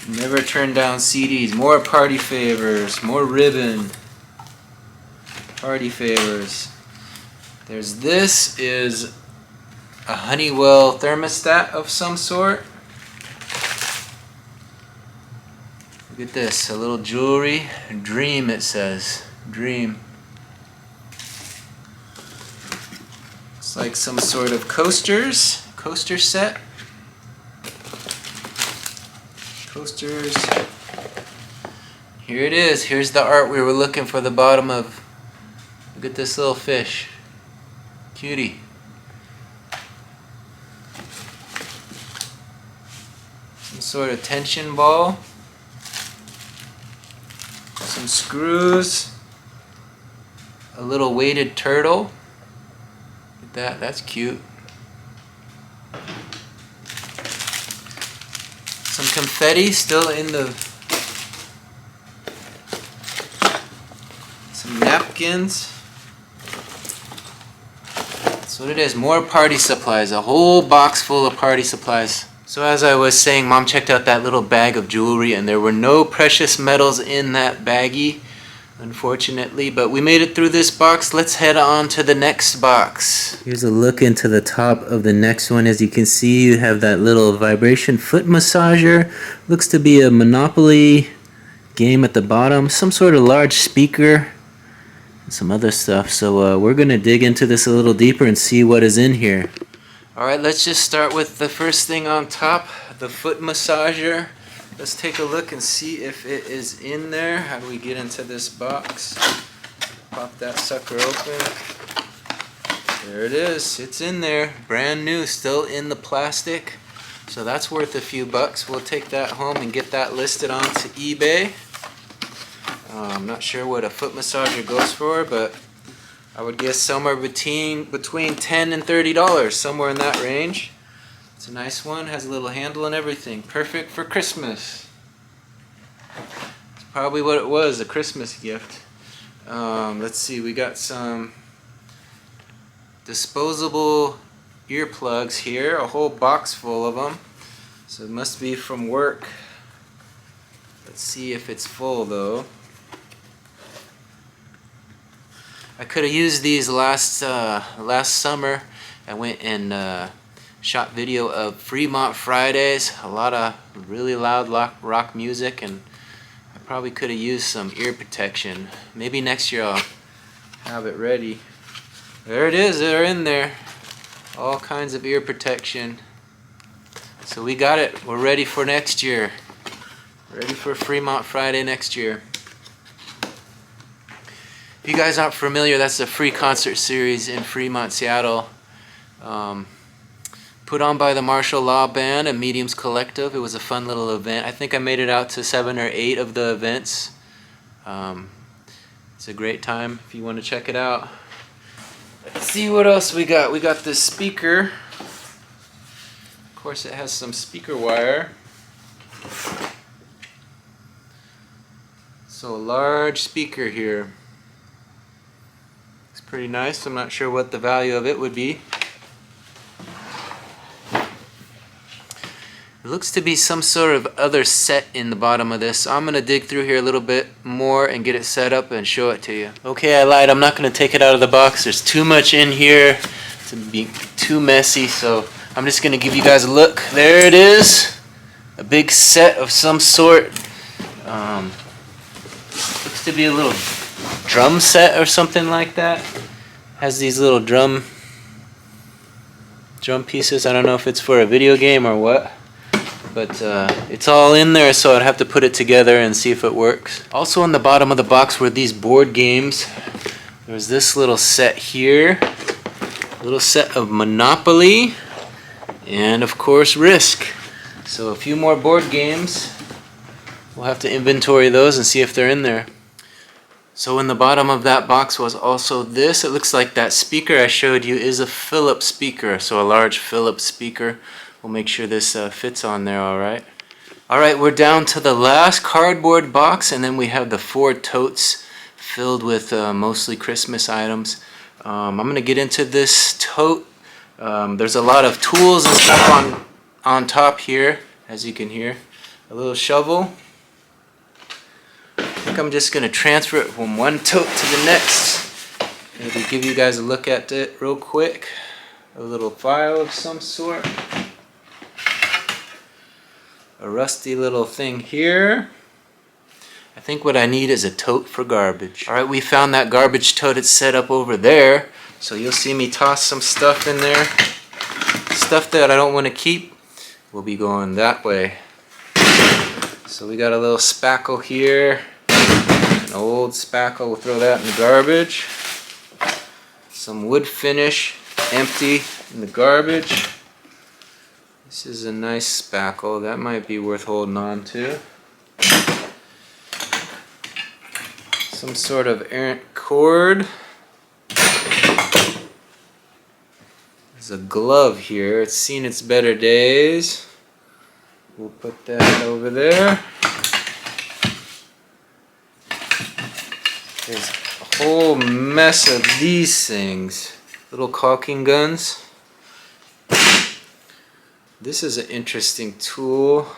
[SPEAKER 1] Never turn down CDs. More party favors. More ribbon. Party favors. There's this is a Honeywell thermostat of some sort. Look at this, a little jewelry. Dream, it says. Dream. It's like some sort of coaster set. Coasters. Here it is. Here's the art we were looking for the bottom of. Look at this little fish. Cutie. Some sort of tension ball. Some screws. A little weighted turtle. Look at that. That's cute. Some confetti still in the. Some napkins. That's what it is. More party supplies. A whole box full of party supplies. So as I was saying, Mom checked out that little bag of jewelry and there were no precious metals in that baggie, unfortunately, but we made it through this box. Let's head on to the next box. Here's a look into the top of the next one. As you can see, you have that little vibration foot massager. Looks to be a Monopoly game at the bottom. Some sort of large speaker. Some other stuff. So we're going to dig into this a little deeper and see what is in here. Alright, let's just start with the first thing on top, the foot massager. Let's take a look and see if it is in there. How do we get into this box? Pop that sucker open. There it is. It's in there. Brand new, still in the plastic. So that's worth a few bucks. We'll take that home and get that listed onto eBay. I'm not sure what a foot massager goes for, but I would guess somewhere between $10 and $30, somewhere in that range. It's a nice one, has a little handle and everything. Perfect for Christmas. It's probably what it was, a Christmas gift. Let's see, we got some disposable earplugs here, a whole box full of them. So it must be from work. Let's see if it's full though. I could have used these last summer. I went and shot video of Fremont Fridays, a lot of really loud rock music, and I probably could have used some ear protection. Maybe next year I'll have it ready. There it is, they're in there. All kinds of ear protection. So we got it, we're ready for next year. Ready for Fremont Friday next year. If you guys aren't familiar, that's a free concert series in Fremont, Seattle. Put on by the Martial Law Band and Mediums Collective. It was a fun little event. I think I made it out to 7 or 8 of the events. It's a great time if you want to check it out. Let's see what else we got. We got this speaker. Of course, it has some speaker wire. So a large speaker here. Pretty nice. I'm not sure what the value of it would be. It looks to be some sort of other set in the bottom of this. So I'm going to dig through here a little bit more and get it set up and show it to you. Okay, I lied. I'm not going to take it out of the box. There's too much in here to be too messy, so I'm just going to give you guys a look. There it is. A big set of some sort. Looks to be a little drum set or something like that. Has these little drum pieces. I don't know if it's for a video game or what, but it's all in there, so I'd have to put it together and see if it works. Also on the bottom of the box were these board games. There's this little set here, a little set of Monopoly, and of course Risk. So a few more board games. We'll have to inventory those and see if they're in there. So in the bottom of that box was also this. It looks like that speaker I showed you is a Philips speaker, so a large Philips speaker. We'll make sure this fits on there, alright? Alright, we're down to the last cardboard box, and then we have the 4 totes filled with mostly Christmas items. I'm going to get into this tote. There's a lot of tools and stuff on top here, as you can hear. A little shovel. I think I'm just going to transfer it from one tote to the next. Maybe give you guys a look at it real quick. A little file of some sort. A rusty little thing here. I think what I need is a tote for garbage. Alright, we found that garbage tote. It's set up over there. So you'll see me toss some stuff in there. Stuff that I don't want to keep will be going that way. So we got a little spackle here. An old spackle, we'll throw that in the garbage. Some wood finish, empty in the garbage. This is a nice spackle, that might be worth holding on to. Some sort of errant cord. There's a glove here, it's seen its better days. We'll put that over there. There's a whole mess of these things. little caulking guns. This is an interesting tool.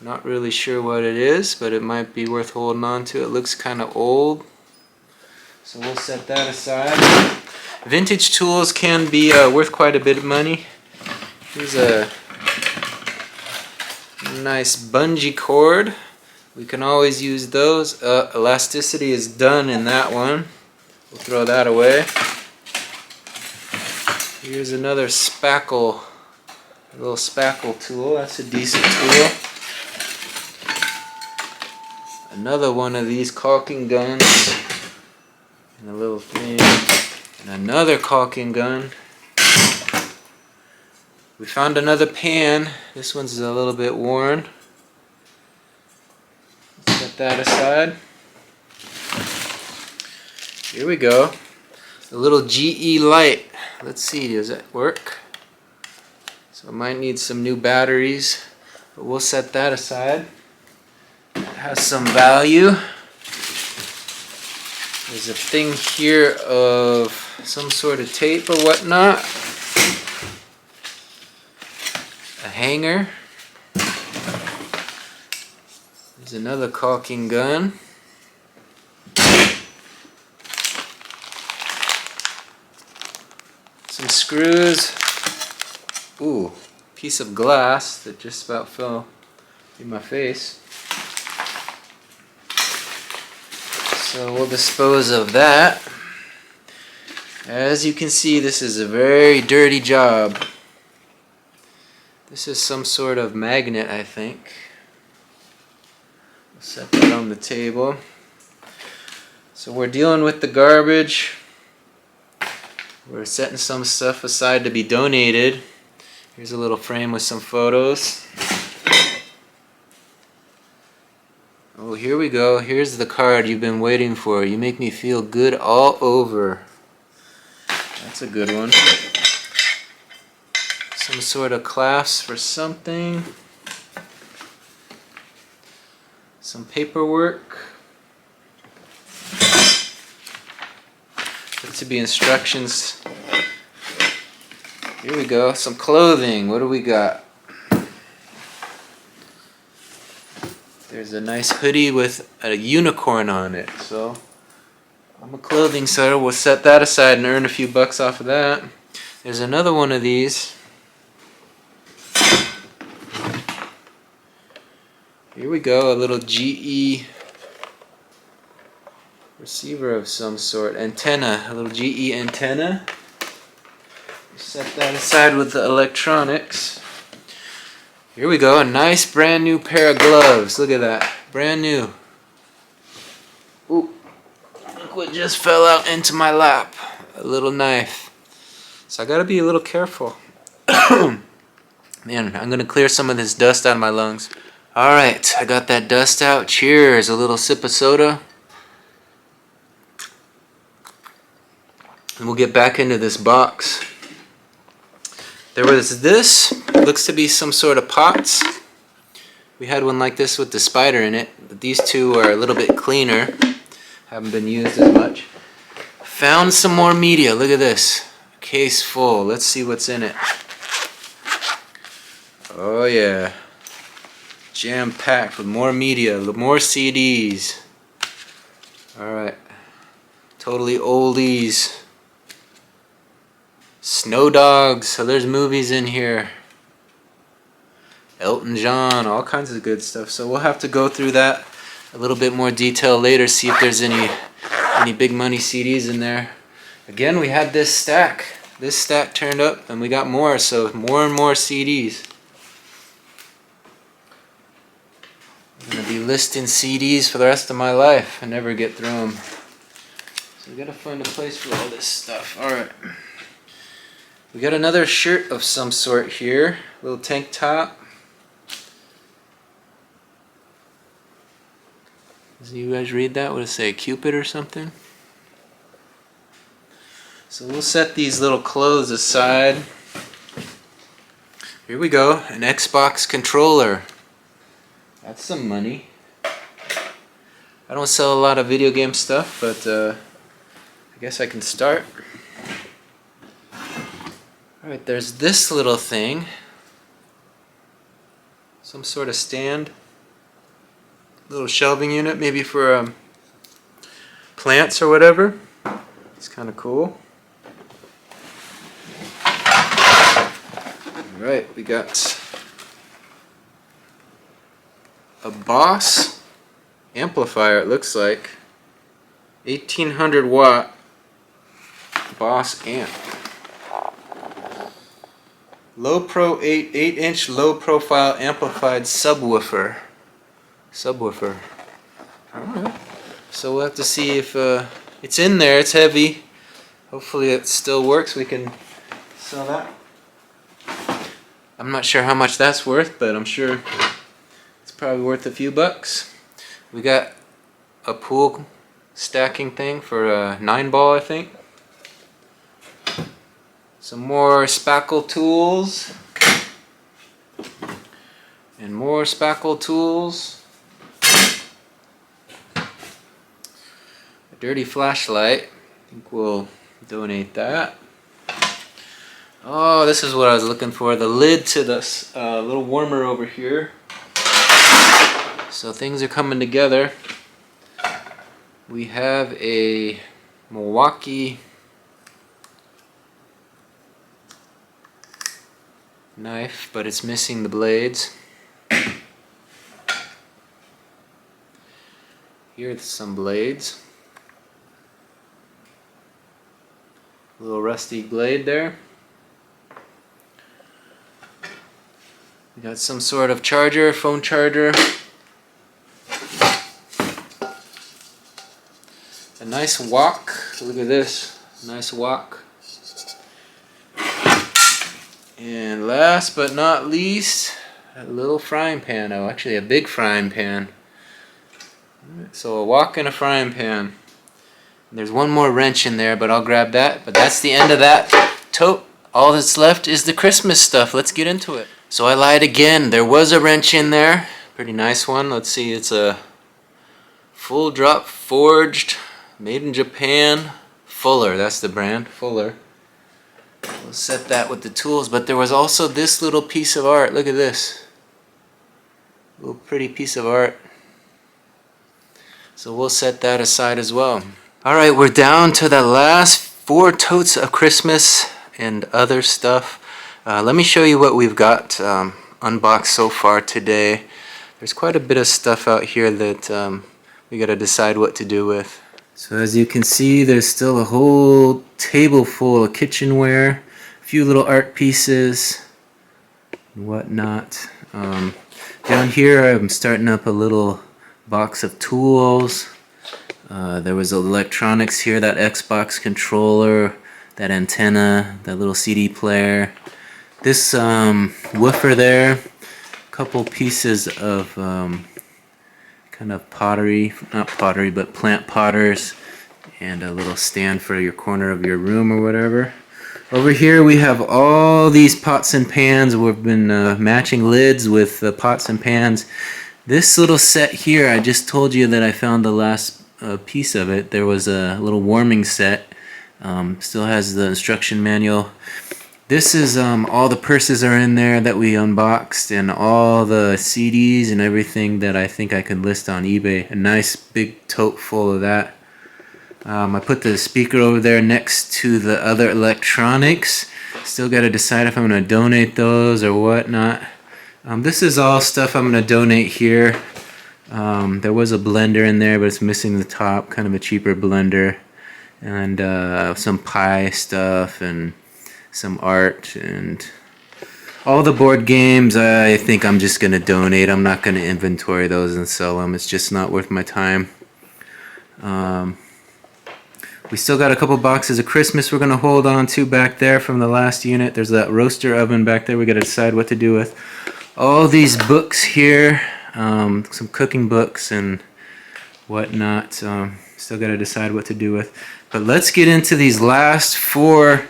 [SPEAKER 1] Not really sure what it is, but it might be worth holding on to. It looks kind of old, so we'll set that aside. Vintage tools can be worth quite a bit of money. Here's a nice bungee cord. We can always use those. Elasticity is done in that one. We'll throw that away. Here's another spackle, a little spackle tool. That's a decent tool. Another one of these caulking guns, and a little thing, and another caulking gun. We found another pan. This one's a little bit worn. Let's set that aside. Here we go. A little GE light. Let's see, does that work? So it might need some new batteries, but we'll set that aside. It has some value. There's a thing here of some sort of tape or whatnot. A hanger. There's another caulking gun. Some screws. Ooh, piece of glass that just about fell in my face. So we'll dispose of that. As you can see, this is a very dirty job. This is some sort of magnet, I think. We'll set that on the table. So we're dealing with the garbage. We're setting some stuff aside to be donated. Here's a little frame with some photos. Oh, here we go. Here's the card you've been waiting for. You make me feel good all over. That's a good one. Some sort of clasp for something. Some paperwork. Looks to be instructions. Here we go. Some clothing. What do we got? There's a nice hoodie with a unicorn on it. So I'm a clothing seller. We'll set that aside and earn a few bucks off of that. There's another one of these. Here we go. A little GE receiver of some sort. Antenna. A little GE antenna. Set that aside with the electronics. Here we go, a nice brand new pair of gloves. Look at that, brand new. Ooh, look what just fell out into my lap. A little knife. So I gotta be a little careful. Man, I'm gonna clear some of this dust out of my lungs. Alright, I got that dust out. Cheers, a little sip of soda. And we'll get back into this box. There was this, looks to be some sort of pots. We had one like this with the spider in it, but these two are a little bit cleaner. Haven't been used as much. Found some more media, look at this. Case full, let's see what's in it. Oh yeah. Jam-packed with more media, more CDs. Alright. Totally oldies. Snow Dogs, so there's movies in here. Elton John, all kinds of good stuff. So we'll have to go through that a little bit more detail later, see if there's any big money CDs in there. Again, we had this stack. This stack turned up and we got more, so more and more CDs. I'm gonna be listing CDs for the rest of my life and never get through them. So we gotta find a place for all this stuff. Alright. We got another shirt of some sort here, little tank top. Does you guys read that? What does it say, Cupid or something? So we'll set these little clothes aside. Here we go, an Xbox controller. That's some money. I don't sell a lot of video game stuff, but I guess I can start. Alright, there's this little thing. Some sort of stand. Little shelving unit, maybe for plants or whatever. It's kind of cool. Alright, we got a Boss amplifier, it looks like. 1800 watt Boss amp. Low Pro 8-inch low profile amplified subwoofer. Alright. So we'll have to see if it's in there. It's heavy. Hopefully it still works. We can sell that. I'm not sure how much that's worth, but I'm sure it's probably worth a few bucks. We got a pool stacking thing for a 9-ball, I think. Some more spackle tools. And more spackle tools. A dirty flashlight. I think we'll donate that. Oh, this is what I was looking for. The lid to this little warmer over here. So things are coming together. We have a Milwaukee knife, but it's missing the blades. Here's some blades. A little rusty blade there. We got some sort of charger, phone charger. A nice wok. Look at this. Nice wok. And last but not least, a little frying pan. Oh, actually a big frying pan. So a wok and a frying pan. There's one more wrench in there, but I'll grab that. But that's the end of that tote. All that's left is the Christmas stuff. Let's get into it. So I lied again. There was a wrench in there. Pretty nice one. Let's see. It's a full drop forged, made in Japan. Fuller. That's the brand. Fuller. We'll set that with the tools. But there was also this little piece of art. Look at this. Little pretty piece of art. So we'll set that aside as well. Alright, we're down to the last 4 totes of Christmas and other stuff. Let me show you what we've got unboxed so far today. There's quite a bit of stuff out here that we gotta decide what to do with. So as you can see, there's still a whole table full of kitchenware, a few little art pieces and whatnot. Down here I'm starting up a little box of tools. There was electronics here, that Xbox controller, that antenna, that little CD player. This woofer there, a couple pieces of kind of pottery, not pottery, but plant potters, and a little stand for your corner of your room or whatever. Over here we have all these pots and pans. We've been matching lids with pots and pans. This little set here, I just told you that I found the last piece of it. There was a little warming set. Still has the instruction manual. This is all the purses are in there that we unboxed, and all the CDs and everything that I think I could list on eBay. A nice big tote full of that. I put the speaker over there next to the other electronics. Still got to decide if I'm going to donate those or whatnot. This is all stuff I'm going to donate here. There was a blender in there, but it's missing the top, kind of a cheaper blender. And some pie stuff and some art and all the board games. I think I'm just going to donate. I'm not going to inventory those and sell them. It's just not worth my time. We still got a couple boxes of Christmas we're going to hold on to back there from the last unit. There's that roaster oven back there we got to decide what to do with. All these books here, some cooking books and whatnot. Still got to decide what to do with. But let's get into these last 4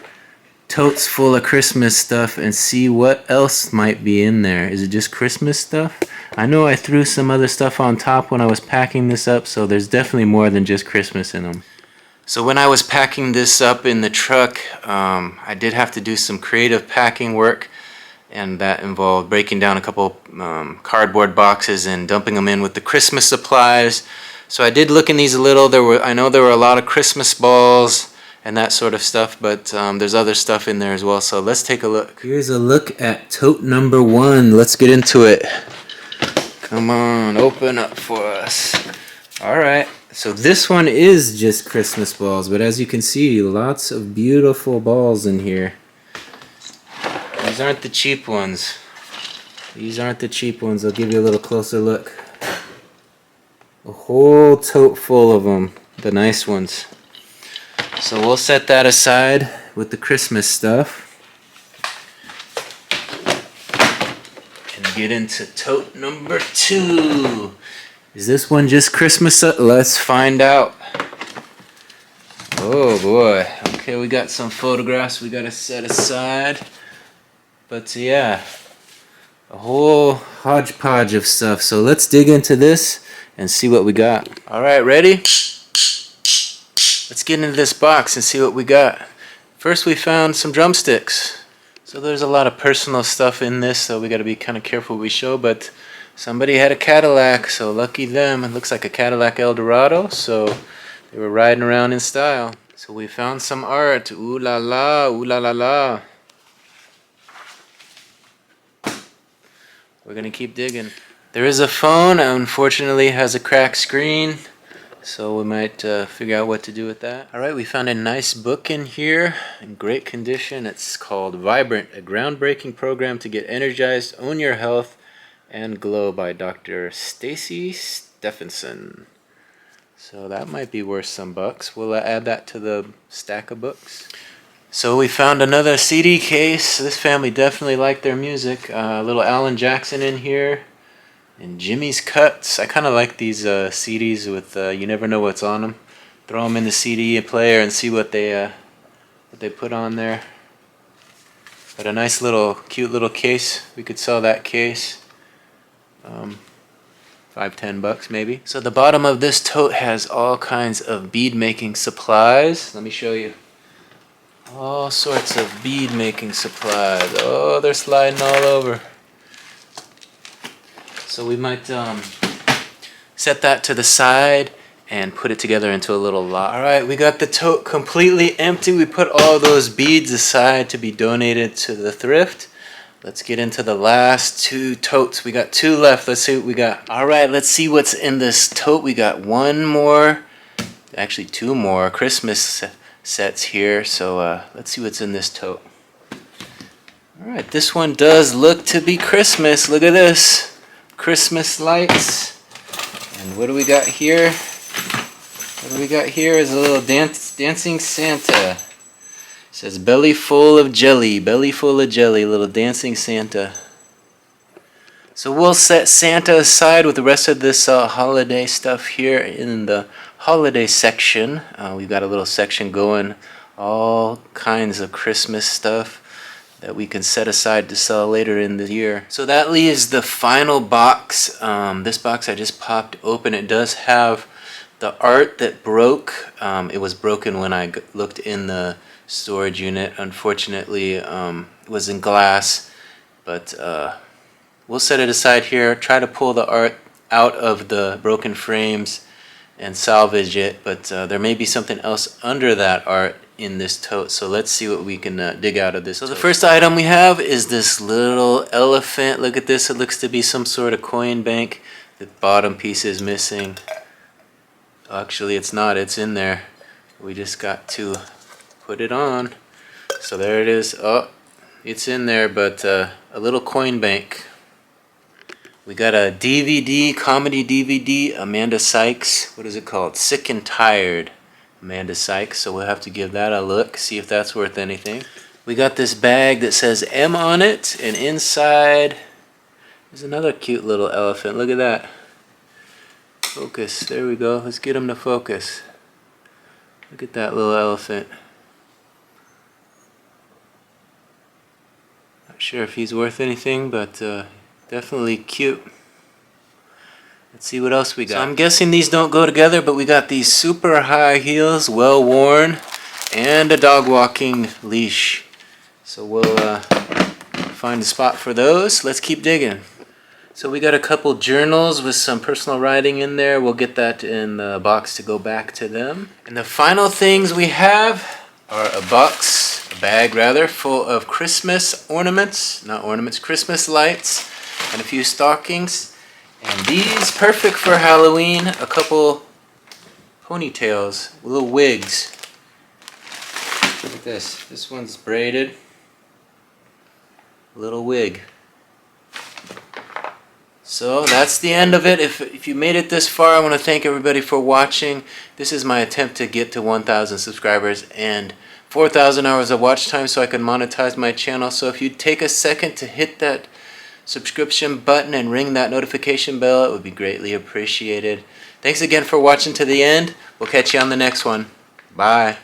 [SPEAKER 1] totes full of Christmas stuff and see what else might be in there. Is it just Christmas stuff? I know I threw some other stuff on top when I was packing this up, so there's definitely more than just Christmas in them. So when I was packing this up in the truck, I did have to do some creative packing work, and that involved breaking down a couple cardboard boxes and dumping them in with the Christmas supplies. So I did look in these a little. I know there were a lot of Christmas balls and that sort of stuff, but there's other stuff in there as well. So let's take a look. Here's a look at tote number 1. Let's get into it. Come on, open up for us. All right. So this one is just Christmas balls, but as you can see, lots of beautiful balls in here. These aren't the cheap ones. These aren't the cheap ones. I'll give you a little closer look. A whole tote full of them, the nice ones. So we'll set that aside with the Christmas stuff and get into tote number 2. Is this one just Christmas? Let's find out. Oh boy. Okay, we got some photographs we gotta set aside. But yeah, a whole hodgepodge of stuff. So let's dig into this and see what we got. Alright, ready? Let's get into this box and see what we got. First we found some drumsticks. So there's a lot of personal stuff in this, so we gotta be kind of careful what we show, but somebody had a Cadillac, so lucky them. It looks like a Cadillac Eldorado, so they were riding around in style. So we found some art. Ooh la la, ooh la la la. We're gonna keep digging. There is a phone, unfortunately it has a cracked screen, so we might figure out what to do with that. Alright, we found a nice book in here, in great condition. It's called Vibrant, a groundbreaking program to get energized, own your health, and glow by Dr. Stacy Stephenson. So that might be worth some bucks. We'll add that to the stack of books. So we found another CD case. This family definitely liked their music. A little Alan Jackson in here. And Jimmy's Cuts. I kind of like these CDs with you never know what's on them. Throw them in the CD player and see what they put on there. But a nice little, cute little case. We could sell that case. $5-10 maybe. So the bottom of this tote has all kinds of bead making supplies. Let me show you. All sorts of bead making supplies. Oh, they're sliding all over. So we might set that to the side and put it together into a little lot. Alright, we got the tote completely empty. We put all those beads aside to be donated to the thrift. Let's get into the last 2 totes. We got 2 left. Let's see what we got. Alright, let's see what's in this tote. We got 1 more, actually 2 more Christmas sets here. So let's see what's in this tote. Alright, this one does look to be Christmas. Look at this. Christmas lights. And what do we got here? What do we got here is a little dancing Santa. It says belly full of jelly, little dancing Santa. So we'll set Santa aside with the rest of this holiday stuff here in the holiday section. We've got a little section going, all kinds of Christmas stuff that we can set aside to sell later in the year. So that leaves the final box. This box I just popped open. It does have the art that broke. It was broken when I looked in the storage unit. Unfortunately, it was in glass, but we'll set it aside here, try to pull the art out of the broken frames and salvage it, but there may be something else under that art in this tote, so let's see what we can dig out of this. So the first item we have is this little elephant. Look at this, it looks to be some sort of coin bank. The bottom piece is missing. Actually it's not, it's in there. We just got to put it on. So there it is. Oh, it's in there, but a little coin bank. We got a DVD, comedy DVD, Amanda Sykes. What is it called? Sick and Tired, Amanda Sykes. So we'll have to give that a look, see if that's worth anything. We got this bag that says M on it, and inside there's another cute little elephant. Look at that. Focus. There we go. Let's get him to focus. Look at that little elephant. Not sure if he's worth anything, but definitely cute. Let's see what else we got. So I'm guessing these don't go together, but we got these super high heels, well worn, and a dog walking leash. So we'll find a spot for those. Let's keep digging. So we got a couple journals with some personal writing in there. We'll get that in the box to go back to them. And the final things we have are a bag rather, full of Christmas ornaments, not ornaments, Christmas lights, and a few stockings. And these, perfect for Halloween, a couple ponytails, little wigs. Look at this. This one's braided. Little wig. So that's the end of it. If you made it this far, I want to thank everybody for watching. This is my attempt to get to 1,000 subscribers and 4,000 hours of watch time so I can monetize my channel. So if you'd take a second to hit that subscription button and ring that notification bell, it would be greatly appreciated. Thanks again for watching to the end. We'll catch you on the next one. Bye.